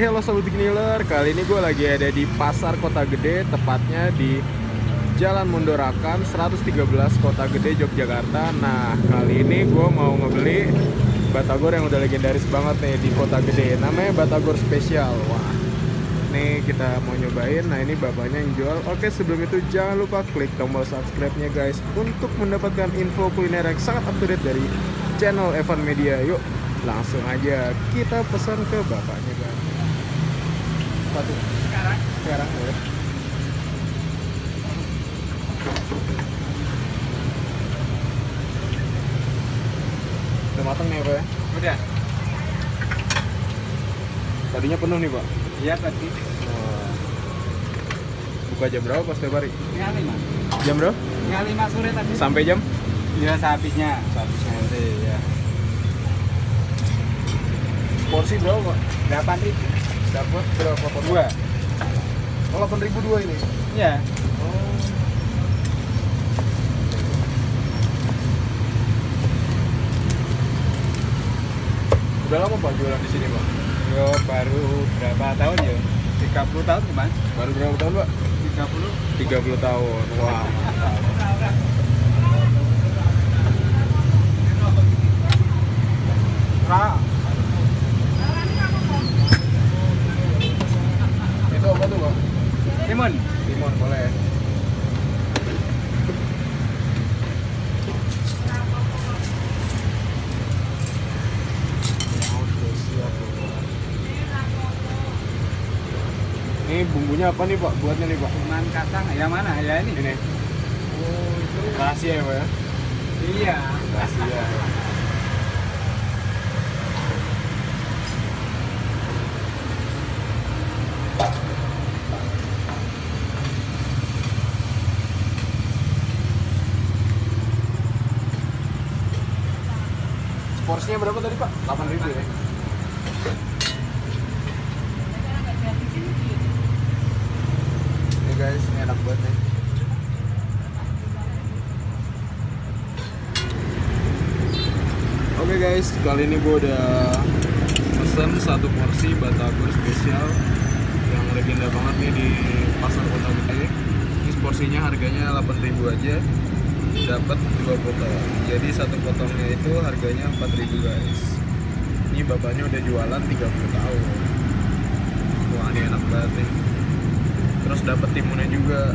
Hello Sobat Gniler, kali ini gue lagi ada di Pasar Kota Gede, tepatnya di Jalan Mondorakan 113 Kota Gede, Yogyakarta. Nah, kali ini gue mau ngebeli batagor yang udah legendaris banget nih di Kota Gede. Namanya batagor spesial. Wah, nih kita mau nyobain. Nah, ini bapaknya yang jual. Oke, sebelum itu jangan lupa klik tombol subscribe-nya guys, untuk mendapatkan info kuliner yang sangat up to date dari channel Evan Media. Yuk, langsung aja kita pesan ke bapaknya guys. Satu. Sekarang boleh. Udah matang nih Pak ya? Udah. Tadinya penuh nih Pak? Iya tadi. Wah. Buka jam berapa pas tiap hari? Setengah 5. Jam berapa? Setengah 5 sore tadi. Sampai jam? Iya sehabisnya. Nanti ya. Porsi berapa Pak? 8.000. Dapat berapa Pak? Dua. Oh, 8.000 dua ini? Iya. Oh. Udah lama Pak jualan di sini Pak? Yo baru berapa tahun ya? 30 tahun kemana? Baru berapa tahun Pak? 30. 30 tahun. Wah. Kak. Itu apa tuh Pak? Timun. Timun boleh. Oke, siap. Ini bumbunya apa nih Pak? Buatnya nih Pak? Cuman kacang. Ya mana? Ya ini. Ini. Oh, itu rahasia ya Pak ya? Iya. Rahasia. Porsinya berapa tadi Pak? 8.000 ya? Ini guys, ini enak banget nih. Oke guys, kali ini gue udah pesen satu porsi batagor spesial yang legenda banget nih di Pasar Kota Gede. Ini porsinya harganya 8.000 aja. Dapat 2 potong, jadi satu potongnya itu harganya 4.000 guys. Ini bapaknya udah jualan 30 tahun. Wah, ini enak banget nih. Terus dapat timunnya juga.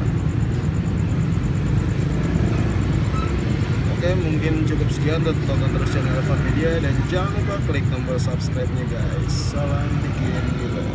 Oke, mungkin cukup sekian. Tonton terus channel Evan Media dan jangan lupa klik tombol subscribe-nya guys. Salam bikin gila.